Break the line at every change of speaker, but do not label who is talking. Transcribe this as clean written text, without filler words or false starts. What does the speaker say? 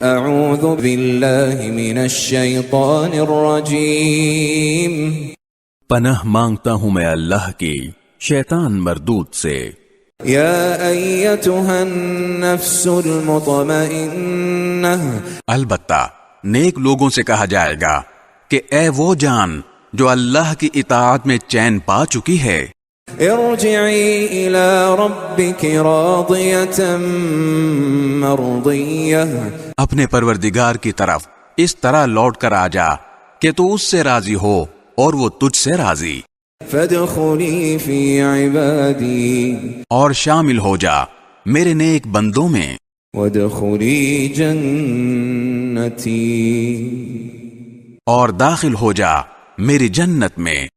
اعوذ باللہ من الشیطان الرجیم،
پناہ مانگتا ہوں میں اللہ کی شیطان مردود سے۔
یا ایتھا النفس المطمئنہ،
البتہ نیک لوگوں سے کہا جائے گا کہ اے وہ جان جو اللہ کی اطاعت میں چین پا چکی ہے،
ارجعی الی ربک راضیۃ مرضیہ،
اپنے پروردگار کی طرف اس طرح لوٹ کر آ جا کہ تو اس سے راضی ہو اور وہ تجھ سے راضی،
فادخلی فی عبادی،
اور شامل ہو جا میرے نیک بندوں میں،
وادخلی جنتی،
اور داخل ہو جا میری جنت میں۔